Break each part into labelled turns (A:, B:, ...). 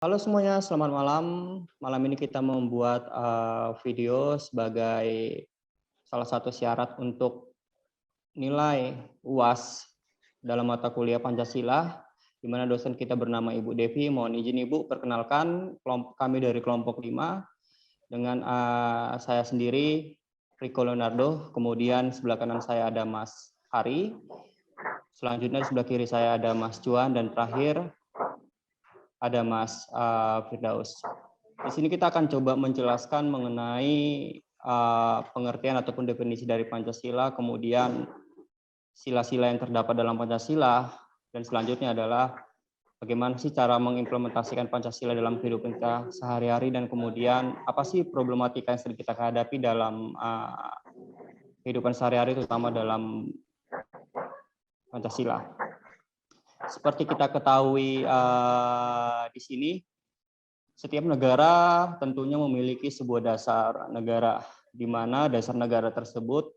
A: Halo semuanya, selamat malam. Malam ini kita membuat video sebagai salah satu syarat untuk nilai UAS dalam mata kuliah Pancasila, di mana dosen kita bernama Ibu Devi. Mohon izin Ibu, perkenalkan kami dari kelompok 5 dengan saya sendiri, Rico Leonardo, kemudian sebelah kanan saya ada Mas Hari, selanjutnya di sebelah kiri saya ada Mas Juan, dan terakhir ada Mas Firdaus. Di sini kita akan coba menjelaskan mengenai pengertian ataupun definisi dari Pancasila, kemudian sila-sila yang terdapat dalam Pancasila, dan selanjutnya adalah bagaimana sih cara mengimplementasikan Pancasila dalam kehidupan kita sehari-hari, dan kemudian apa sih problematika yang sering kita hadapi dalam kehidupan sehari-hari, terutama dalam Pancasila. Seperti kita ketahui di sini, setiap negara tentunya memiliki sebuah dasar negara, di mana dasar negara tersebut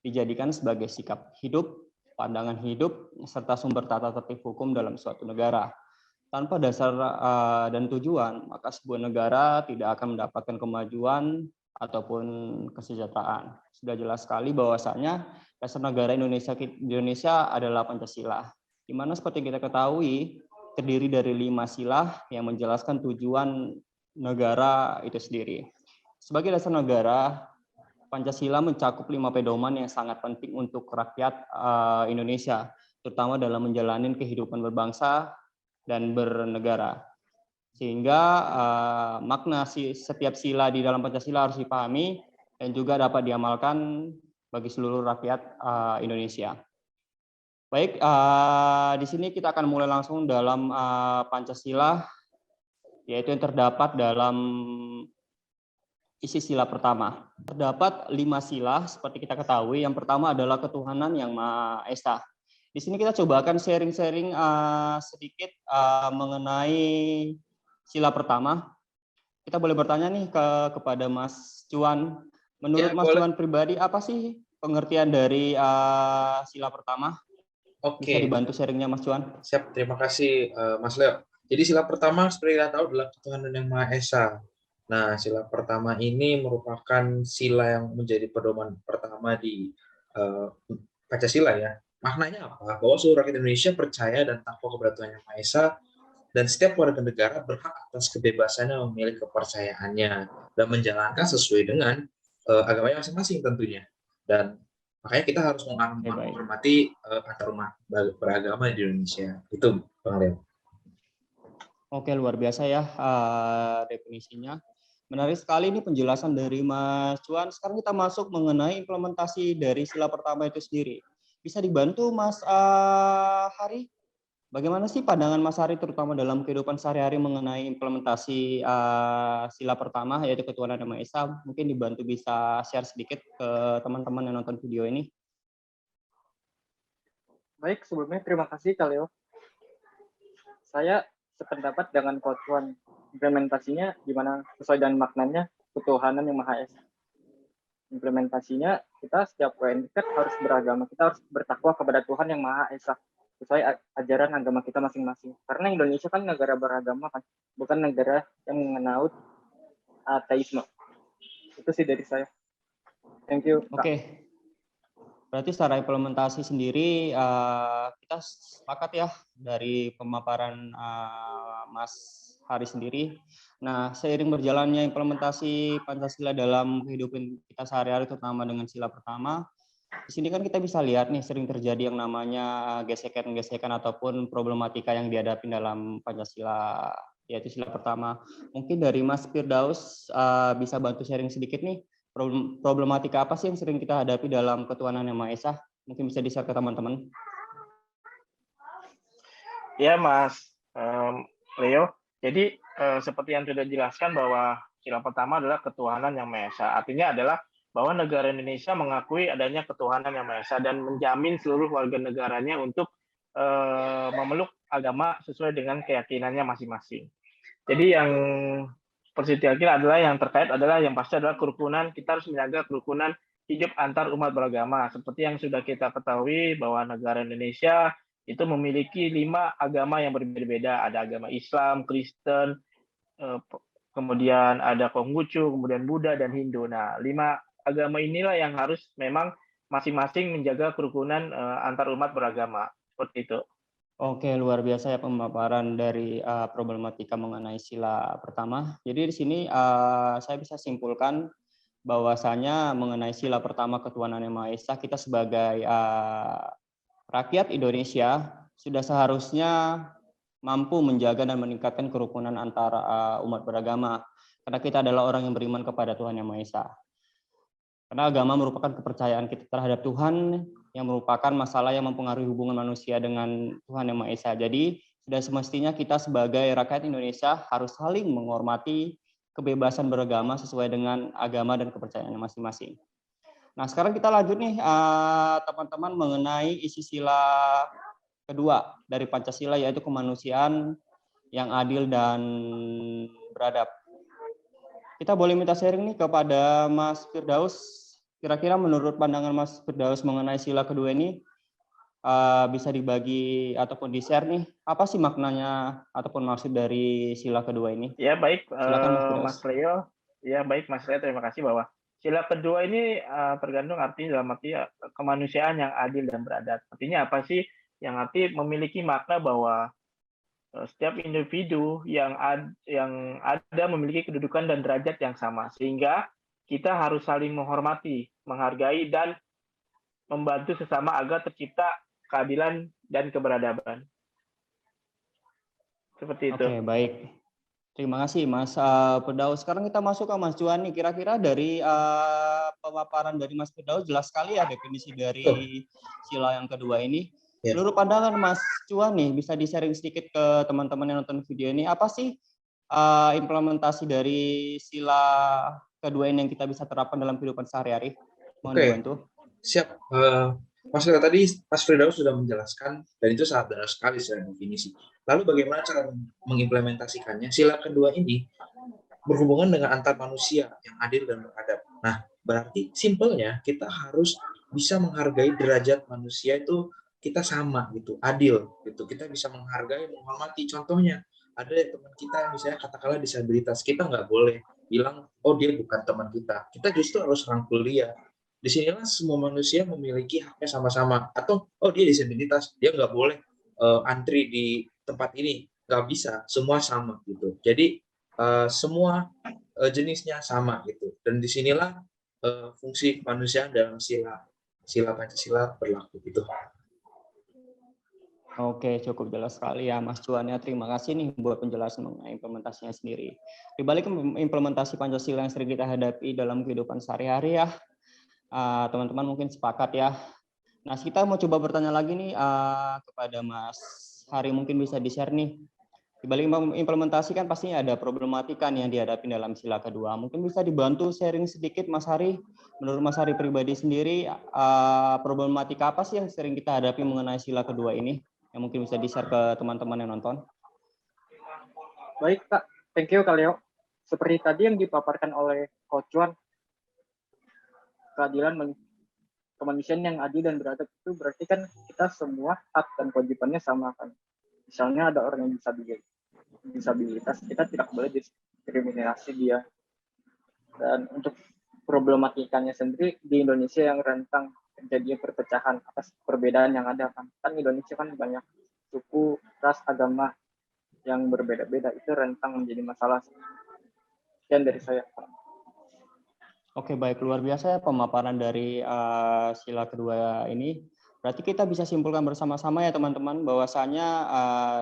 A: dijadikan sebagai sikap hidup, pandangan hidup, serta sumber tata tertib hukum dalam suatu negara. Tanpa dasar dan tujuan, maka sebuah negara tidak akan mendapatkan kemajuan ataupun kesejahteraan. Sudah jelas sekali bahwasanya dasar negara Indonesia adalah Pancasila, di mana seperti kita ketahui terdiri dari 5 sila yang menjelaskan tujuan negara itu sendiri. Sebagai dasar negara, Pancasila mencakup 5 pedoman yang sangat penting untuk rakyat Indonesia, terutama dalam menjalani kehidupan berbangsa dan bernegara. Sehingga makna setiap sila di dalam Pancasila harus dipahami dan juga dapat diamalkan bagi seluruh rakyat Indonesia. Baik, di sini kita akan mulai langsung dalam Pancasila, yaitu yang terdapat dalam isi sila pertama. Terdapat 5 sila seperti kita ketahui. Yang pertama adalah ketuhanan yang Maha Esa. Di sini kita coba akan sharing-sharing sedikit mengenai sila pertama. Kita boleh bertanya nih kepada Mas Cuan. Menurut
B: Ya,
A: Mas
B: boleh.
A: Cuan pribadi, apa sih pengertian dari sila pertama? Bisa
B: Oke,
A: dibantu sharingnya Mas Cuan?
B: siap. Terima kasih, Mas Leo. Jadi sila pertama seperti kita tahu adalah ketuhanan yang Maha Esa. Nah, sila pertama ini merupakan sila yang menjadi pedoman pertama di Pancasila ya. Maknanya apa? Bahwa seluruh rakyat Indonesia percaya dan takwa kepada Tuhan Yang Maha Esa, dan setiap warga negara berhak atas kebebasannya memilih kepercayaannya dan menjalankan sesuai dengan agamanya masing-masing tentunya. Dan makanya kita harus menghormati antarumat beragama di Indonesia. Itu, Bang Leo.
A: Oke, luar biasa ya definisinya. Menarik sekali ini penjelasan dari Mas Cuan. Sekarang kita masuk mengenai implementasi dari sila pertama itu sendiri. Bisa dibantu Mas Hari? Bagaimana sih pandangan Mas Hari terutama dalam kehidupan sehari-hari mengenai implementasi sila pertama, yaitu ketuhanan yang Maha Esa? Mungkin dibantu bisa share sedikit ke teman-teman yang nonton video ini.
C: Baik, sebelumnya terima kasih Kak Leo. Saya sependapat dengan Coach Wan. Implementasinya gimana sesuai dengan maknanya ketuhanan yang Maha Esa. Implementasinya kita setiap WNI harus beragama, kita harus bertakwa kepada Tuhan yang Maha Esa sesuai ajaran agama kita masing-masing. Karena Indonesia kan negara beragama kan, bukan negara yang mengenaut ateisme. Itu sih dari saya. Thank you, Kak.
A: Oke. Berarti secara implementasi sendiri kita sepakat ya dari pemaparan Mas Hari sendiri. Nah, seiring berjalannya implementasi Pancasila dalam kehidupan kita sehari-hari, terutama dengan sila pertama, di sini kan kita bisa lihat nih sering terjadi yang namanya gesekan-gesekan ataupun problematika yang dihadapi dalam Pancasila, yaitu sila pertama. Mungkin dari Mas Firdaus bisa bantu sharing sedikit nih, problematika apa sih yang sering kita hadapi dalam ketuhanan yang Maha Esa? Mungkin bisa di-share ke teman-teman.
D: Ya, Mas Leo. Jadi seperti yang sudah dijelaskan bahwa sila pertama adalah ketuhanan yang Maha Esa. Artinya adalah bahwa negara Indonesia mengakui adanya ketuhanan yang Maha Esa dan menjamin seluruh warga negaranya untuk memeluk agama sesuai dengan keyakinannya masing-masing. Jadi yang positif adalah yang terkait adalah yang pasti adalah kerukunan. Kita harus menjaga kerukunan hidup antar umat beragama. Seperti yang sudah kita ketahui bahwa negara Indonesia itu memiliki 5 agama yang berbeda-beda. Ada agama Islam, Kristen, kemudian ada Konghucu, kemudian Buddha dan Hindu. Nah, 5 agama inilah yang harus memang masing-masing menjaga kerukunan antar umat beragama. Seperti itu.
A: Oke, luar biasa ya pemaparan dari problematika mengenai sila pertama. Jadi di sini saya bisa simpulkan bahwasanya mengenai sila pertama ketuhanan yang Maha Esa, kita sebagai rakyat Indonesia sudah seharusnya mampu menjaga dan meningkatkan kerukunan antara umat beragama. Karena kita adalah orang yang beriman kepada Tuhan Yang Maha Esa. Karena agama merupakan kepercayaan kita terhadap Tuhan yang merupakan masalah yang mempengaruhi hubungan manusia dengan Tuhan Yang Maha Esa. Jadi sudah semestinya kita sebagai rakyat Indonesia harus saling menghormati kebebasan beragama sesuai dengan agama dan kepercayaannya masing-masing. Nah, sekarang kita lanjut nih teman-teman mengenai isi sila kedua dari Pancasila, yaitu kemanusiaan yang adil dan beradab. Kita boleh minta sharing nih kepada Mas Firdaus. Kira-kira menurut pandangan Mas Firdaus mengenai sila kedua ini bisa dibagi ataupun di-share nih, apa sih maknanya ataupun maksud dari sila kedua ini?
D: Ya, baik
A: Silakan Mas Firdaus.
D: Mas Leo. Ya, baik Mas Leo, terima kasih bahwa sila kedua ini tergantung artinya dalam arti kemanusiaan yang adil dan beradab. Artinya apa sih? Yang arti memiliki makna bahwa setiap individu yang ada memiliki kedudukan dan derajat yang sama, sehingga kita harus saling menghormati, menghargai, dan membantu sesama agar tercipta keadilan dan keberadaban. Seperti itu.
A: Oke, baik. Terima kasih Mas Firdaus. Sekarang kita masuk ke Mas Juan nih. Kira-kira dari pemaparan dari Mas Firdaus jelas sekali ya definisi dari sila yang kedua ini.
B: Ya.
A: Menurut pandangan Mas Juan nih, bisa di-sharing sedikit ke teman-teman yang nonton video ini, apa sih implementasi dari sila kedua ini yang kita bisa terapkan dalam kehidupan sehari-hari? Mohon dibantu.
B: Siap. Mas Leo, tadi Mas Firdaus sudah menjelaskan, dan itu sangat benar sekali secara definisi. Lalu bagaimana cara mengimplementasikannya? Sila kedua ini berhubungan dengan antar manusia yang adil dan beradab. Nah, berarti simpelnya kita harus bisa menghargai derajat manusia itu kita sama gitu, adil gitu. Kita bisa menghargai, menghormati. Contohnya, ada teman kita yang misalnya katakanlah disabilitas, kita nggak boleh bilang, oh dia bukan teman kita. Kita justru harus rangkul dia. Disinilah semua manusia memiliki haknya sama-sama. Atau, oh dia disabilitas, dia nggak boleh antri di tempat ini. Nggak bisa, semua sama gitu. Jadi semua jenisnya sama gitu. Dan disinilah fungsi kemanusiaan dalam sila Pancasila berlaku gitu.
A: Oke, cukup jelas sekali ya Mas Juan ya. Terima kasih nih buat penjelasan mengenai implementasinya sendiri. Di balik implementasi Pancasila yang sering kita hadapi dalam kehidupan sehari-hari ya, teman-teman mungkin sepakat ya. Nah, kita mau coba bertanya lagi nih kepada Mas Hari, mungkin bisa di-share nih. Di balik implementasi kan pastinya ada problematika nih yang dihadapi dalam sila kedua. Mungkin bisa dibantu sharing sedikit Mas Hari. Menurut Mas Hari pribadi sendiri, problematika apa sih yang sering kita hadapi mengenai sila kedua ini? Yang mungkin bisa di-share ke teman-teman yang nonton.
C: Baik, Kak. Thank you, Kak Leo. Seperti tadi yang dipaparkan oleh Coach Juan, keadilan kemanusiaan yang adil dan beradab itu berarti kan kita semua hak dan kewajibannya sama kan. Misalnya ada orang yang disabilitas, kita tidak boleh diskriminasi dia. Dan untuk problematikanya sendiri di Indonesia yang rentang terjadi perpecahan atas perbedaan yang ada kan. Kan Indonesia kan banyak suku, ras, agama yang berbeda-beda, itu rentang menjadi masalah. Sekian dari saya.
A: Oke, baik, luar biasa ya pemaparan dari sila kedua ini. Berarti kita bisa simpulkan bersama-sama ya teman-teman bahwasanya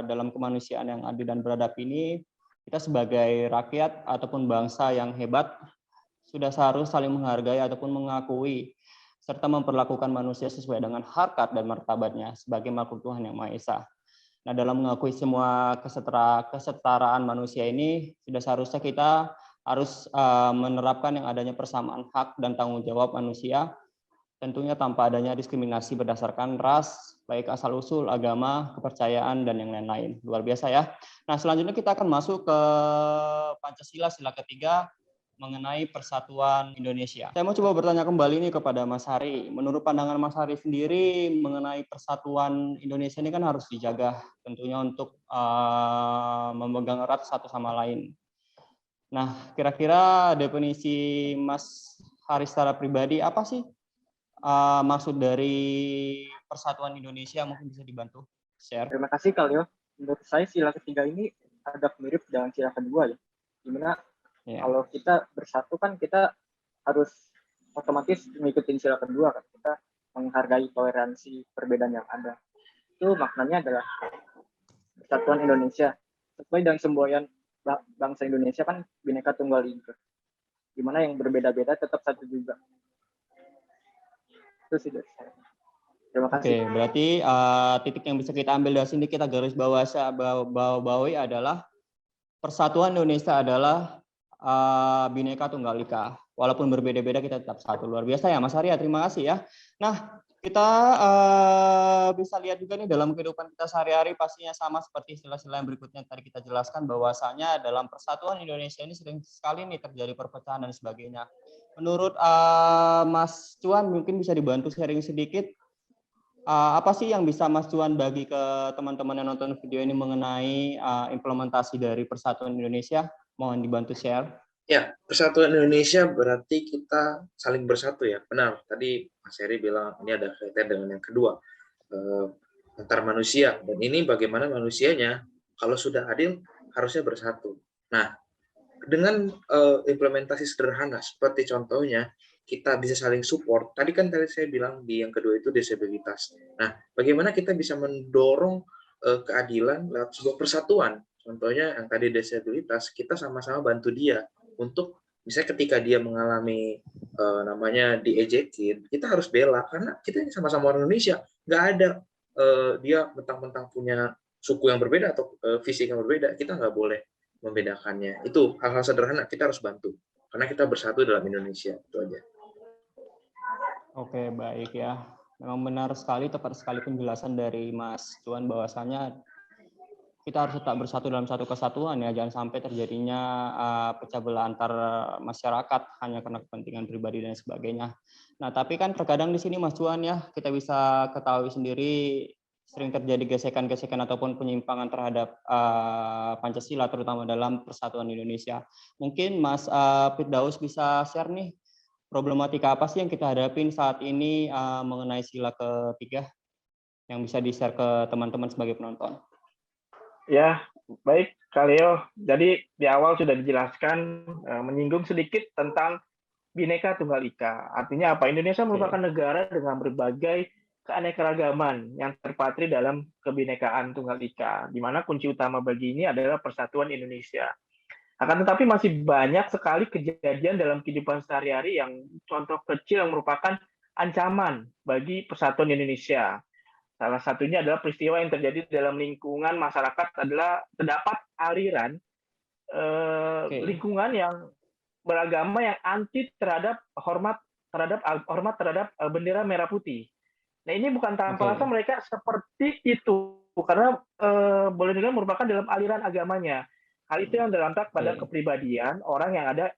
A: dalam kemanusiaan yang adil dan beradab ini, kita sebagai rakyat ataupun bangsa yang hebat sudah seharusnya saling menghargai ataupun mengakui serta memperlakukan manusia sesuai dengan harkat dan martabatnya sebagai makhluk Tuhan Yang Maha Esa. Nah, dalam mengakui semua kesetaraan manusia ini, sudah seharusnya kita harus menerapkan yang adanya persamaan hak dan tanggung jawab manusia, tentunya tanpa adanya diskriminasi berdasarkan ras, baik asal-usul, agama, kepercayaan, dan yang lain-lain. Luar biasa ya. Nah, selanjutnya kita akan masuk ke Pancasila, sila ketiga, mengenai persatuan Indonesia. Saya mau coba bertanya kembali nih kepada Mas Hari. Menurut pandangan Mas Hari sendiri mengenai persatuan Indonesia ini kan harus dijaga tentunya untuk memegang erat satu sama lain. Nah, kira-kira definisi Mas Haris secara pribadi apa sih maksud dari Persatuan Indonesia? Mungkin bisa dibantu share.
C: Terima kasih Kaleo. Menurut saya sila ketiga ini agak mirip dengan sila kedua ya. Dimana
A: Ya.
C: kalau kita bersatu kan kita harus otomatis mengikuti sila kedua kan. Kita menghargai toleransi perbedaan yang ada. Itu maknanya adalah Persatuan Indonesia. Sesuai dengan semboyan bangsa Indonesia kan Bhinneka Tunggal Ika. Di mana yang berbeda-beda tetap satu juga. Itu sih dari saya. Terima kasih.
A: Oke, berarti titik yang bisa kita ambil dari sini, kita garis bawahi adalah Persatuan Indonesia adalah Bhinneka Tunggal Ika. Walaupun berbeda-beda kita tetap satu. Luar biasa ya Mas Arya, terima kasih ya. Nah, kita bisa lihat juga nih dalam kehidupan kita sehari-hari pastinya sama seperti sila-sila yang berikutnya tadi kita jelaskan, bahwasanya dalam Persatuan Indonesia ini sering sekali nih terjadi perpecahan dan sebagainya. Menurut Mas Cuan mungkin bisa dibantu sharing sedikit, apa sih yang bisa Mas Cuan bagi ke teman-teman yang nonton video ini mengenai implementasi dari Persatuan Indonesia? Mohon dibantu share.
B: Ya, Persatuan Indonesia berarti kita saling bersatu ya. Benar, tadi Mas Heri bilang ini ada kaitan dengan yang kedua, antar manusia. Dan ini bagaimana manusianya, kalau sudah adil, harusnya bersatu. Nah, dengan implementasi sederhana, seperti contohnya, kita bisa saling support. Tadi saya bilang di yang kedua itu disabilitas. Nah, bagaimana kita bisa mendorong keadilan lewat sebuah persatuan. Contohnya yang tadi disabilitas, kita sama-sama bantu dia untuk misalnya ketika dia mengalami namanya diejekin, kita harus bela karena kita sama-sama orang Indonesia. Nggak ada dia mentang-mentang punya suku yang berbeda atau fisik yang berbeda, kita nggak boleh membedakannya. Itu hal-hal sederhana kita harus bantu karena kita bersatu dalam Indonesia. Itu aja.
A: Oke, baik ya. Memang benar sekali, tepat sekali penjelasan dari Mas Cuan bahwasanya kita harus tetap bersatu dalam satu kesatuan ya, jangan sampai terjadinya pecah belah antar masyarakat hanya karena kepentingan pribadi dan sebagainya. Nah, tapi kan terkadang di sini Mas Cuan ya, kita bisa ketahui sendiri sering terjadi gesekan-gesekan ataupun penyimpangan terhadap Pancasila, terutama dalam Persatuan Indonesia. Mungkin Mas Firdaus bisa share nih, problematika apa sih yang kita hadapin saat ini mengenai sila ketiga yang bisa di-share ke teman-teman sebagai penonton?
D: Ya, baik Kaleo. Jadi di awal sudah dijelaskan, menyinggung sedikit tentang Bhinneka Tunggal Ika. Artinya apa? Indonesia merupakan negara dengan berbagai keanekaragaman yang terpatri dalam kebinekaan Tunggal Ika, di mana kunci utama bagi ini adalah persatuan Indonesia. Akan tetapi masih banyak sekali kejadian dalam kehidupan sehari-hari yang contoh kecil yang merupakan ancaman bagi persatuan Indonesia. Salah satunya adalah peristiwa yang terjadi dalam lingkungan masyarakat adalah terdapat aliran lingkungan yang beragama yang anti terhadap hormat terhadap bendera merah putih. Nah, ini bukan tanpa alasan mereka seperti itu karena boleh dibilang merupakan dalam aliran agamanya. Hal itu yang terletak pada kepribadian orang yang ada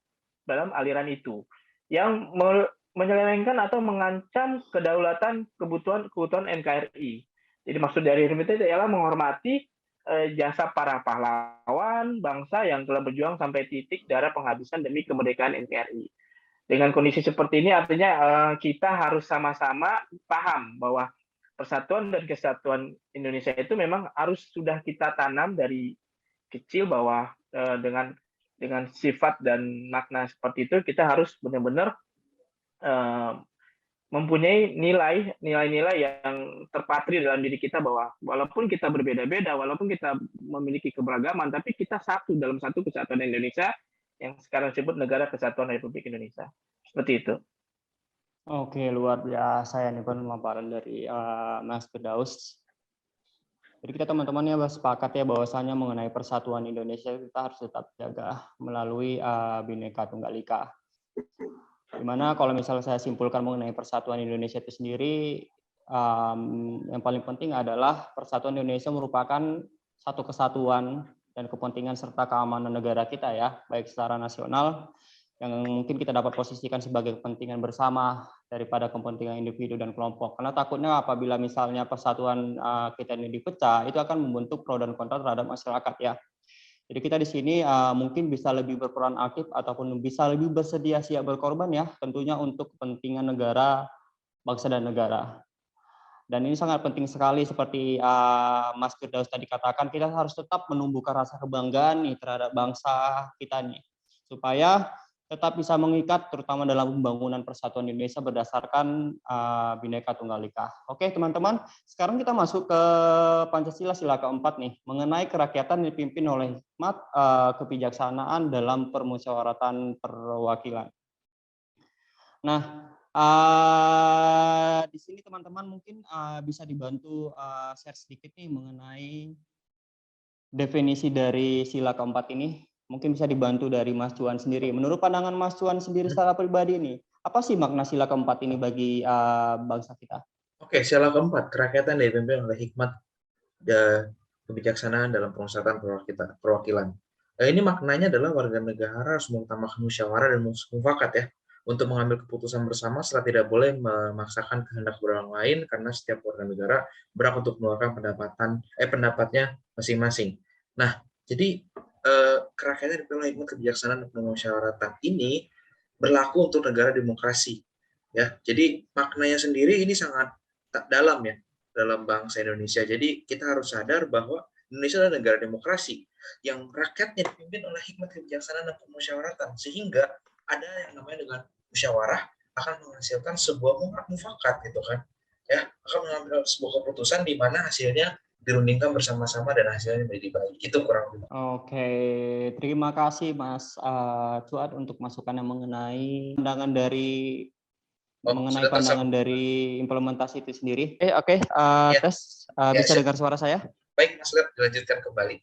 D: dalam aliran itu yang menyelewengkan atau mengancam kedaulatan kebutuhan NKRI. Jadi maksud dari itu adalah menghormati jasa para pahlawan bangsa yang telah berjuang sampai titik darah penghabisan demi kemerdekaan NKRI. Dengan kondisi seperti ini artinya kita harus sama-sama paham bahwa persatuan dan kesatuan Indonesia itu memang harus sudah kita tanam dari kecil bahwa dengan sifat dan makna seperti itu kita harus benar-benar mempunyai nilai-nilai yang terpatri dalam diri kita bahwa walaupun kita berbeda-beda, walaupun kita memiliki keberagaman, tapi kita satu dalam satu kesatuan Indonesia yang sekarang disebut Negara Kesatuan Republik Indonesia. Seperti itu.
A: Oke, luar biasa ya nih pemaparan dari Mas Firdaus. Jadi kita teman-temannya sepakat ya bahwasanya mengenai persatuan Indonesia kita harus tetap jaga melalui Bhinneka Tunggal Ika. Dimana kalau misalnya saya simpulkan mengenai persatuan Indonesia itu sendiri, yang paling penting adalah persatuan Indonesia merupakan satu kesatuan dan kepentingan serta keamanan negara kita ya, baik secara nasional yang mungkin kita dapat posisikan sebagai kepentingan bersama daripada kepentingan individu dan kelompok. Karena takutnya apabila misalnya persatuan kita ini dipecah, itu akan membentuk pro dan kontra terhadap masyarakat ya. Jadi kita di sini mungkin bisa lebih berperan aktif ataupun bisa lebih bersedia siap berkorban ya, tentunya untuk kepentingan negara, bangsa dan negara. Dan ini sangat penting sekali seperti Mas Firdaus tadi katakan, kita harus tetap menumbuhkan rasa kebanggaan nih terhadap bangsa kita nih, supaya tetap bisa mengikat terutama dalam pembangunan persatuan Indonesia berdasarkan Bhinneka Tunggal Ika. Oke teman-teman, sekarang kita masuk ke Pancasila sila keempat nih, mengenai kerakyatan dipimpin oleh hikmat kebijaksanaan dalam permusyawaratan perwakilan. Nah, di sini teman-teman mungkin bisa dibantu share sedikit nih mengenai definisi dari sila keempat ini. Mungkin bisa dibantu dari Mas Cuan sendiri. Menurut pandangan Mas Cuan sendiri secara pribadi nih, apa sih makna sila keempat ini bagi bangsa kita?
B: Oke, sila keempat, kerakyatan dipimpin oleh hikmat dan kebijaksanaan dalam pengusahaan perwakilan. Ini maknanya adalah warga negara harus mengutamakan musyawarah dan mufakat ya, untuk mengambil keputusan bersama setelah tidak boleh memaksakan kehendak orang lain karena setiap warga negara berhak untuk mengeluarkan pendapatnya masing-masing. Nah, jadi kerakyatan dipimpin oleh hikmat kebijaksanaan dan pemusyawaratan ini berlaku untuk negara demokrasi ya. Jadi maknanya sendiri ini sangat dalam ya dalam bangsa Indonesia. Jadi kita harus sadar bahwa Indonesia adalah negara demokrasi yang rakyatnya dipimpin oleh hikmat kebijaksanaan dan pemusyawaratan, sehingga ada yang namanya dengan musyawarah akan menghasilkan sebuah mufakat gitu kan ya, akan mengambil sebuah keputusan di mana hasilnya dirundingkan bersama-sama dan hasilnya menjadi baik. Itu kurang lebih.
A: Oke, terima kasih Mas Cuad untuk masukannya mengenai pandangan dari implementasi itu sendiri. Oke,
B: Ya.
A: tes
B: Ya,
A: bisa dengar suara saya?
B: Baik, Mas Lep, dilanjutkan kembali.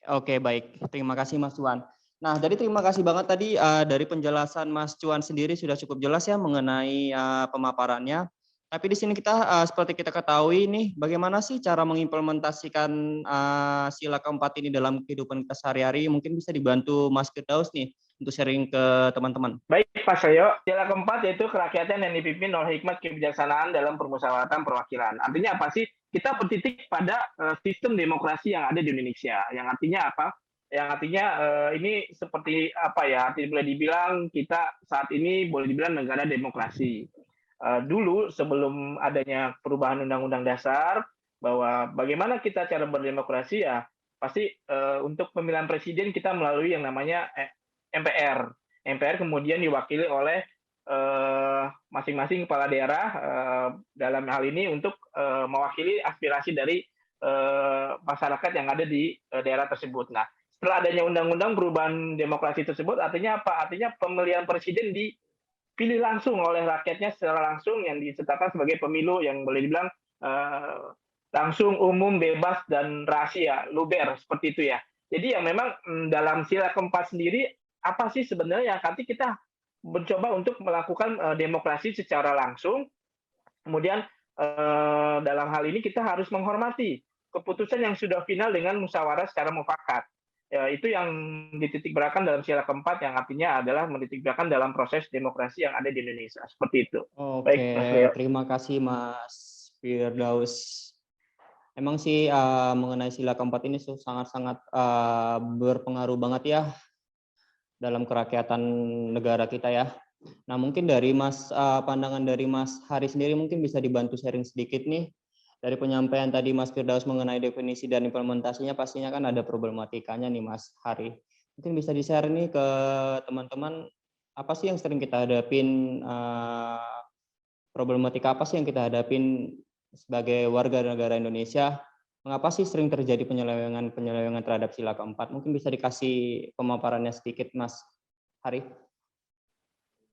A: Oke, baik. Terima kasih Mas Cuan. Nah, jadi terima kasih banget tadi dari penjelasan Mas Cuan sendiri sudah cukup jelas ya mengenai pemaparannya. Tapi di sini kita seperti kita ketahui nih, bagaimana sih cara mengimplementasikan sila keempat ini dalam kehidupan kita sehari-hari? Mungkin bisa dibantu Mas Firdaus nih untuk sharing ke teman-teman.
D: Baik, Pak Sayo. Sila keempat yaitu kerakyatan yang dipimpin oleh hikmat kebijaksanaan dalam permusyawaratan perwakilan. Artinya apa sih? Kita bertitik pada sistem demokrasi yang ada di Indonesia. Yang artinya apa? Yang artinya ini seperti apa ya? Artinya boleh dibilang kita saat ini boleh dibilang negara demokrasi. Dulu sebelum adanya perubahan Undang-Undang Dasar, bahwa bagaimana kita cara berdemokrasi ya pasti untuk pemilihan presiden kita melalui yang namanya MPR. MPR kemudian diwakili oleh masing-masing kepala daerah dalam hal ini untuk mewakili aspirasi dari masyarakat yang ada di daerah tersebut. Nah, setelah adanya undang-undang perubahan demokrasi tersebut, artinya apa? Artinya pemilihan presiden dipilih langsung oleh rakyatnya secara langsung yang ditetapkan sebagai pemilu yang boleh dibilang langsung, umum, bebas, dan rahasia, luber, seperti itu ya. Jadi yang memang dalam sila keempat sendiri, apa sih sebenarnya yang nanti kita mencoba untuk melakukan demokrasi secara langsung, kemudian dalam hal ini kita harus menghormati keputusan yang sudah final dengan musyawarah secara mufakat. Ya, itu yang dititikberatkan dalam sila keempat yang artinya adalah menitikberatkan dalam proses demokrasi yang ada di Indonesia. Seperti itu.
A: Oke,
D: baik, Mas Leo.
A: Terima kasih Mas Firdaus. Emang sih mengenai sila keempat ini sangat-sangat berpengaruh banget ya dalam kerakyatan negara kita ya. Nah mungkin dari pandangan dari Mas Hari sendiri mungkin bisa dibantu sharing sedikit nih. Dari penyampaian tadi Mas Firdaus mengenai definisi dan implementasinya pastinya kan ada problematikanya nih Mas Hari. Mungkin bisa di-share nih ke teman-teman apa sih yang sering kita hadapin, problematika apa sih yang kita hadapin sebagai warga negara Indonesia? Mengapa sih sering terjadi penyelewengan terhadap sila keempat? Mungkin bisa dikasih pemaparannya sedikit Mas Hari.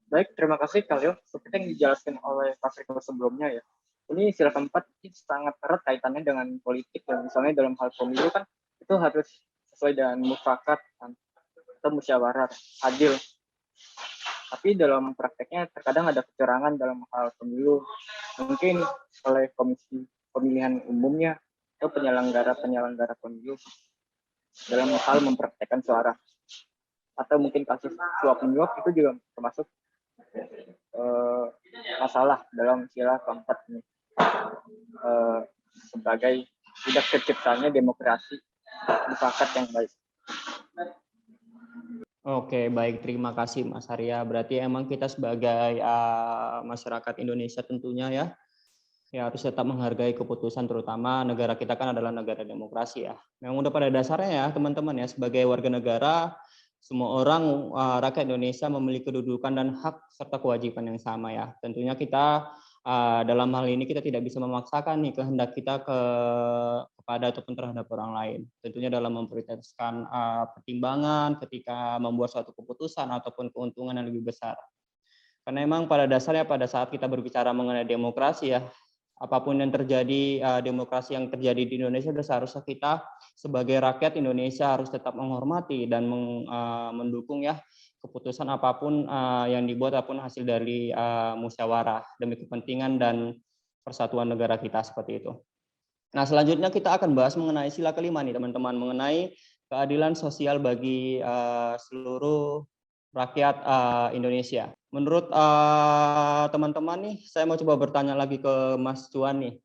C: Baik, terima kasih Kalio. Seperti yang dijelaskan oleh Pak Riko sebelumnya ya. Ini sila keempat ini sangat erat kaitannya dengan politik ya. Misalnya dalam hal pemilu kan itu harus sesuai dengan mufakat atau musyawarah adil. Tapi dalam prakteknya terkadang ada kecurangan dalam hal pemilu. Mungkin oleh komisi pemilihan umumnya atau penyelenggara pemilu dalam hal mempraktekkan suara. Atau mungkin kasus suap menyuap itu juga termasuk masalah dalam sila keempat ini sebagai tidak terciptanya demokrasi mufakat yang baik.
A: Oke, baik. Terima kasih Mas Arya. Berarti emang kita sebagai masyarakat Indonesia tentunya ya harus tetap menghargai keputusan, terutama negara kita kan adalah negara demokrasi ya. Memang udah pada dasarnya ya teman-teman ya, sebagai warga negara, semua orang rakyat Indonesia memiliki kedudukan dan hak serta kewajiban yang sama ya. Tentunya kita dalam hal ini kita tidak bisa memaksakan nih kehendak kita kepada ataupun terhadap orang lain. Tentunya dalam memprioritaskan pertimbangan ketika membuat suatu keputusan ataupun keuntungan yang lebih besar. Karena memang pada dasarnya pada saat kita berbicara mengenai demokrasi ya, apapun yang terjadi, demokrasi yang terjadi di Indonesia, seharusnya kita sebagai rakyat Indonesia harus tetap menghormati dan mendukung ya keputusan apapun yang dibuat ataupun hasil dari musyawarah demi kepentingan dan persatuan negara kita seperti itu. Nah, selanjutnya kita akan bahas mengenai sila kelima nih teman-teman, mengenai keadilan sosial bagi seluruh rakyat Indonesia. Menurut teman-teman nih, saya mau coba bertanya lagi ke Mas Cuan nih.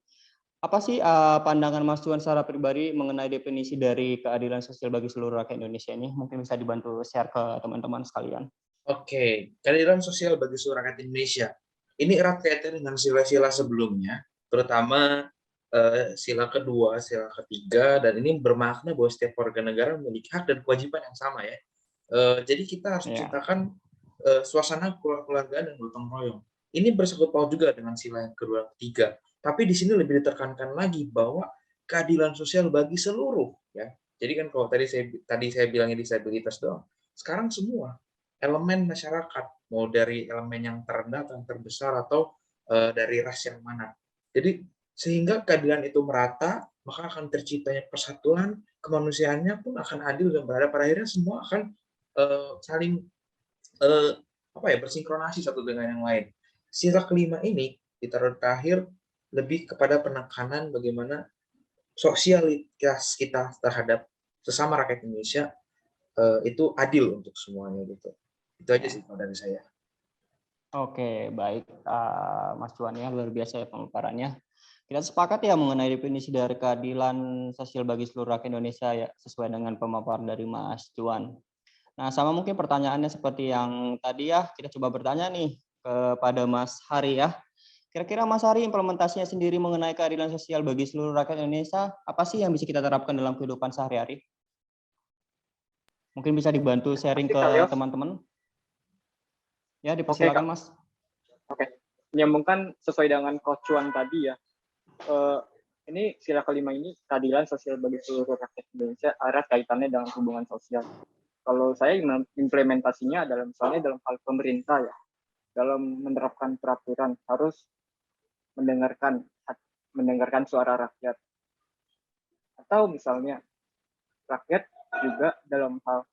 A: Apa sih pandangan Mas Cuan secara pribadi mengenai definisi dari keadilan sosial bagi seluruh rakyat Indonesia ini? Mungkin bisa dibantu share ke teman-teman sekalian.
B: Oke, keadilan sosial bagi seluruh rakyat Indonesia. Ini erat kaitannya dengan sila-sila sebelumnya, terutama sila kedua, sila ketiga, dan ini bermakna bahwa setiap warga negara memiliki hak dan kewajiban yang sama ya. Jadi kita harus menciptakan suasana keluargaan dan gotong royong. Ini bersangkut paut juga dengan sila yang kedua dan ketiga. Tapi di sini lebih ditekankan lagi bahwa keadilan sosial bagi seluruh ya. Jadi kan kalau tadi saya bilangnya disabilitas doang. Sekarang semua elemen masyarakat, mau dari elemen yang terendah atau yang terbesar atau dari ras yang mana. Jadi sehingga keadilan itu merata, maka akan terciptanya persatuan, kemanusiaannya pun akan adil dan beradab. Pada akhirnya semua akan saling bersinkronasi satu dengan yang lain. Sila kelima ini ditaruh terakhir lebih kepada penekanan bagaimana sosialitas kita terhadap sesama rakyat Indonesia itu adil untuk semuanya gitu. Itu aja sih dari saya.
A: Oke, baik Mas Cuan ya, luar biasa ya pemaparannya. Kita sepakat ya mengenai definisi dari keadilan sosial bagi seluruh rakyat Indonesia ya, sesuai dengan pemaparan dari Mas Cuan. Nah, sama mungkin pertanyaannya seperti yang tadi ya, kita coba bertanya nih kepada Mas Hari ya. Kira-kira Mas Hari implementasinya sendiri mengenai keadilan sosial bagi seluruh rakyat Indonesia, apa sih yang bisa kita terapkan dalam kehidupan sehari-hari? Mungkin bisa dibantu sharing ke teman-teman. Ya, dipersilakan Mas.
C: Oke, menyambungkan sesuai dengan Coach Cuan tadi ya. Ini sila kelima ini keadilan sosial bagi seluruh rakyat Indonesia erat kaitannya dengan hubungan sosial. Kalau saya implementasinya adalah misalnya dalam hal pemerintah ya, dalam menerapkan peraturan harus mendengarkan suara rakyat. Atau misalnya rakyat juga dalam hal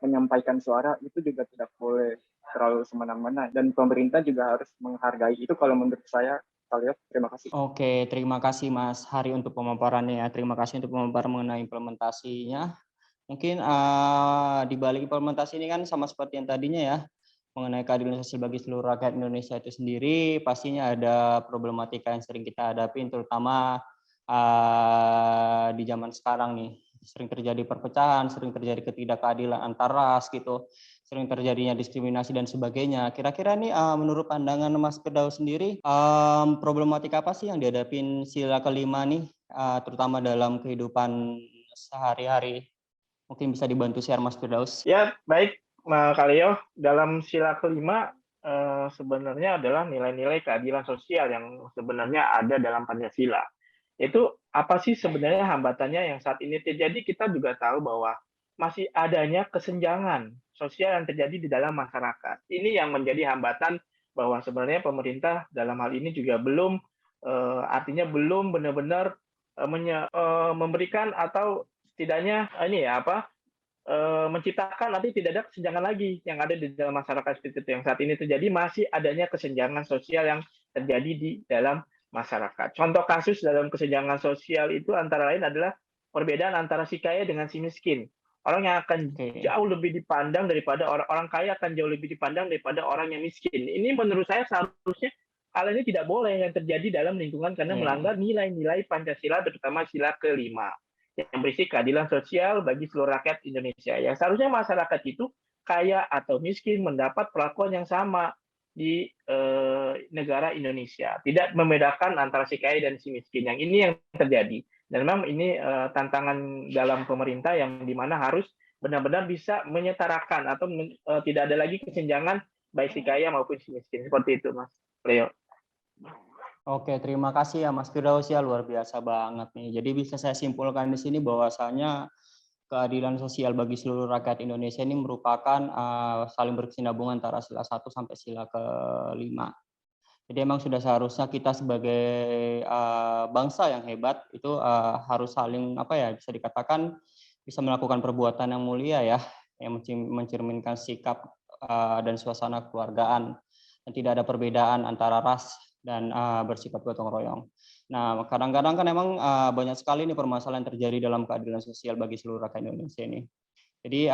C: menyampaikan suara itu juga tidak boleh terlalu semena-mena dan pemerintah juga harus menghargai itu kalau menurut saya. Terima kasih.
A: Oke, terima kasih Mas Hari untuk pemaparannya ya. Terima kasih untuk pemaparan mengenai implementasinya. Mungkin di balik implementasi ini kan sama seperti yang tadinya ya, mengenai keadilan sosial bagi seluruh rakyat Indonesia itu sendiri, pastinya ada problematika yang sering kita hadapi, terutama di zaman sekarang nih. Sering terjadi perpecahan, sering terjadi ketidakadilan antar ras gitu, sering terjadinya diskriminasi dan sebagainya. Kira-kira nih menurut pandangan Mas Firdaus sendiri, problematika apa sih yang dihadapin sila kelima nih, terutama dalam kehidupan sehari-hari? Mungkin bisa dibantu share Mas Firdaus.
D: Ya, baik Kak Leo. Dalam sila kelima sebenarnya adalah nilai-nilai keadilan sosial yang sebenarnya ada dalam Pancasila. Itu apa sih sebenarnya hambatannya yang saat ini terjadi? Kita juga tahu bahwa masih adanya kesenjangan sosial yang terjadi di dalam masyarakat. Ini yang menjadi hambatan bahwa sebenarnya pemerintah dalam hal ini juga belum artinya belum benar-benar memberikan atau setidaknya menciptakan nanti tidak ada kesenjangan lagi yang ada di dalam masyarakat seperti itu. Yang saat ini terjadi masih adanya kesenjangan sosial yang terjadi di dalam masyarakat. Contoh kasus dalam kesenjangan sosial itu antara lain adalah perbedaan antara si kaya dengan si miskin. Orang yang akan jauh lebih dipandang daripada orang kaya akan jauh lebih dipandang daripada orang yang miskin. Ini menurut saya seharusnya hal ini tidak boleh yang terjadi dalam lingkungan karena melanggar nilai-nilai Pancasila terutama sila kelima. yang berisi keadilan sosial bagi seluruh rakyat Indonesia. Yang seharusnya masyarakat itu kaya atau miskin mendapat perlakuan yang sama di negara Indonesia, tidak membedakan antara si kaya dan si miskin. Yang ini yang terjadi, dan memang ini tantangan dalam pemerintah yang dimana harus benar-benar bisa menyetarakan atau tidak ada lagi kesenjangan baik si kaya maupun si miskin. Seperti itu, Mas Leo.
A: Oke, terima kasih ya Mas Firdaus ya, luar biasa banget nih. Jadi bisa saya simpulkan di sini bahwasanya keadilan sosial bagi seluruh rakyat Indonesia ini merupakan saling berkesinambungan antara sila 1 sampai sila ke-5. Jadi emang sudah seharusnya kita sebagai bangsa yang hebat itu harus saling bisa dikatakan bisa melakukan perbuatan yang mulia ya, yang mencerminkan sikap dan suasana keluargaan, dan tidak ada perbedaan antara ras dan bersifat gotong royong. Nah, kadang-kadang kan emang banyak sekali nih permasalahan terjadi dalam keadilan sosial bagi seluruh rakyat Indonesia ini. Jadi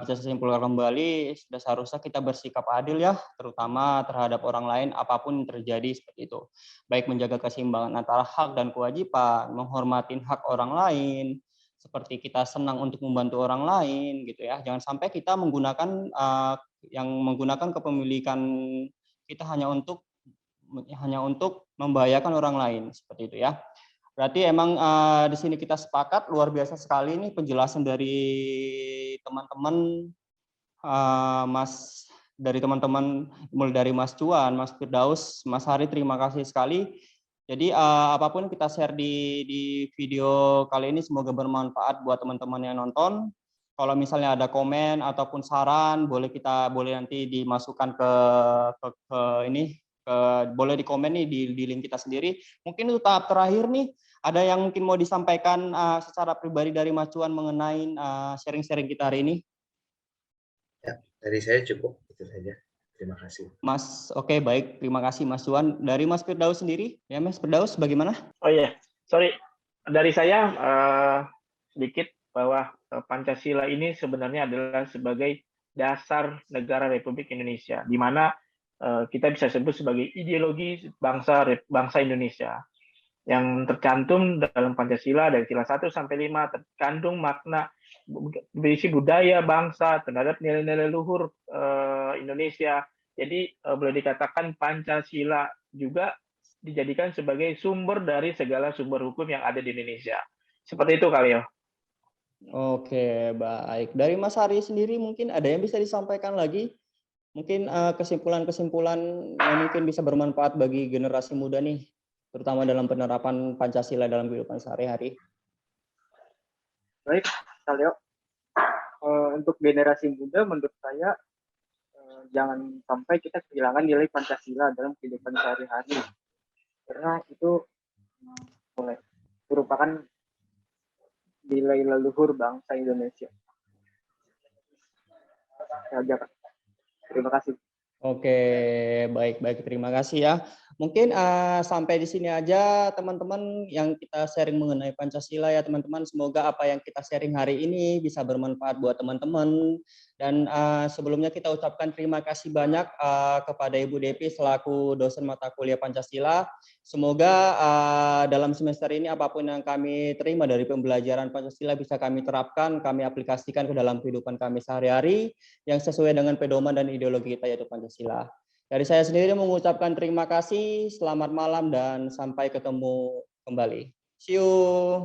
A: bisa saya simpulkan kembali, sudah seharusnya kita bersikap adil ya, terutama terhadap orang lain apapun yang terjadi seperti itu. Baik menjaga keseimbangan antara hak dan kewajiban, menghormati hak orang lain, seperti kita senang untuk membantu orang lain gitu ya. Jangan sampai kita menggunakan kepemilikan kita hanya untuk membahayakan orang lain seperti itu ya. Berarti emang di sini kita sepakat, luar biasa sekali nih penjelasan dari teman-teman mulai dari Mas Juan, Mas Firdaus, Mas Hari, terima kasih sekali. Jadi apapun kita share di video kali ini semoga bermanfaat buat teman-teman yang nonton. Kalau misalnya ada komen ataupun saran boleh nanti dimasukkan boleh di komen nih di link kita sendiri. Mungkin untuk tahap terakhir nih, ada yang mungkin mau disampaikan secara pribadi dari Mas Juan mengenai sharing-sharing kita hari ini?
B: Ya, dari saya cukup itu saja. Terima kasih.
A: Mas, oke, baik, terima kasih Mas Juan. Dari Mas Firdaus sendiri, ya Mas Firdaus, bagaimana?
D: Oh iya, sorry. Dari saya sedikit bahwa Pancasila ini sebenarnya adalah sebagai dasar negara Republik Indonesia, di mana kita bisa sebut sebagai ideologi bangsa Indonesia yang tercantum dalam Pancasila dari sila 1 sampai 5 terkandung makna berisi budaya bangsa terhadap nilai-nilai luhur Indonesia. Jadi boleh dikatakan Pancasila juga dijadikan sebagai sumber dari segala sumber hukum yang ada di Indonesia. Seperti itu kali ya.
A: Oke, baik. Dari Mas Ari sendiri mungkin ada yang bisa disampaikan lagi? Mungkin kesimpulan-kesimpulan yang mungkin bisa bermanfaat bagi generasi muda nih, terutama dalam penerapan Pancasila dalam kehidupan sehari-hari.
C: Baik, Kaleo. Untuk generasi muda, menurut saya jangan sampai kita kehilangan nilai Pancasila dalam kehidupan sehari-hari, karena itu merupakan nilai leluhur bangsa Indonesia. Saja, terima kasih.
A: Oke, baik, terima kasih ya. Mungkin sampai di sini aja teman-teman yang kita sharing mengenai Pancasila ya teman-teman. Semoga apa yang kita sharing hari ini bisa bermanfaat buat teman-teman. Dan sebelumnya kita ucapkan terima kasih banyak kepada Ibu Depi selaku dosen mata kuliah Pancasila. Semoga dalam semester ini apapun yang kami terima dari pembelajaran Pancasila bisa kami terapkan, kami aplikasikan ke dalam kehidupan kami sehari-hari yang sesuai dengan pedoman dan ideologi kita yaitu Pancasila. Dari saya sendiri mengucapkan terima kasih, selamat malam dan sampai ketemu kembali. See you.